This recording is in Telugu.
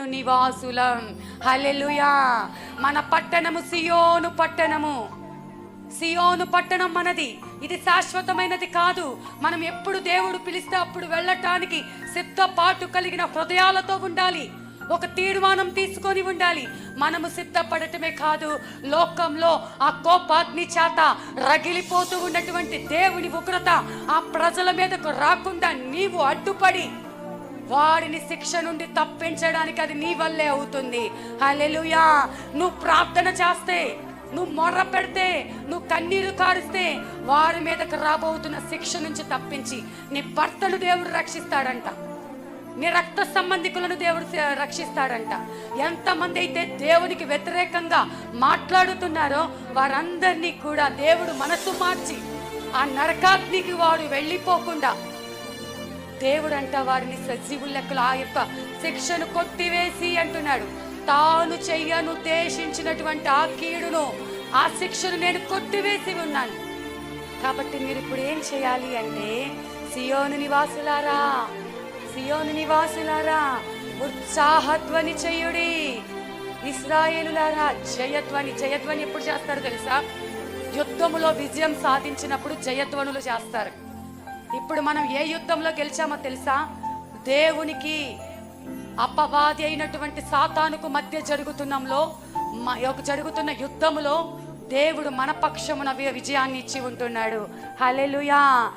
సియోను నివాసులం. హల్లెలూయా. మన పట్టణము సియోను పట్టణము. సియోను పట్టణం మనది. ఇది శాశ్వతమైనది కాదు. మనం ఎప్పుడు దేవుడు పిలిస్తే అప్పుడు వెళ్ళటానికి సిద్ధపాటు కలిగిన హృదయాలతో ఉండాలి. ఒక తీర్మానం తీసుకొని ఉండాలి. మనము సిద్ధపడటమే కాదు, లోకంలో ఆ కోపాగ్ని చేత రగిలిపోతూ ఉన్నటువంటి దేవుని ఉగ్రత ఆ ప్రజల మీదకు రాకుండా నీవు అడ్డుపడి వారిని శిక్ష నుండి తప్పించడానికి అది నీ వల్లే అవుతుంది. హల్లెలూయా. నువ్వు ప్రార్థన చేస్తే, నువ్వు మొర్ర పెడితే, నువ్వు కన్నీరు కారిస్తే వారి మీదకు రాబోతున్న శిక్ష నుంచి తప్పించి నీ భర్తను దేవుడు రక్షిస్తాడంట. నీ రక్త సంబంధికులను దేవుడు రక్షిస్తాడంట. ఎంతమంది అయితే దేవునికి వ్యతిరేకంగా మాట్లాడుతున్నారో వారందరినీ కూడా దేవుడు మనసు మార్చి ఆ నరకాగ్నికి వాడు వెళ్ళిపోకుండా దేవుడు అంట వారిని సజీవుల లెక్కలు ఆ యొక్క శిక్షను కొట్టివేసి అంటున్నాడు. తాను చెయ్యనుద్దేశించినటువంటి ఆ కీడును, ఆ శిక్షను నేను కొట్టివేసి ఉన్నాను. కాబట్టి మీరు ఇప్పుడు ఏం చేయాలి అంటే, సియోను నివాసులారా, సియోను నివాసులారా ఉత్సాహధ్వని చెయ్యుడి. ఇశ్రాయేలులారా జయధ్వని. జయధ్వని ఎప్పుడు చేస్తారు తెలుసా? యుద్ధములో విజయం సాధించినప్పుడు జయధ్వనులు చేస్తారు. ఇప్పుడు మనం ఏ యుద్ధంలో గెలిచామో తెలుసా? దేవునికి అపవాది అయినటువంటి సాతానుకు మధ్య జరుగుతున్న యుద్ధములో దేవుడు మన పక్షమున విజయాన్ని ఇచ్చి ఉంటున్నాడు. హల్లెలూయా.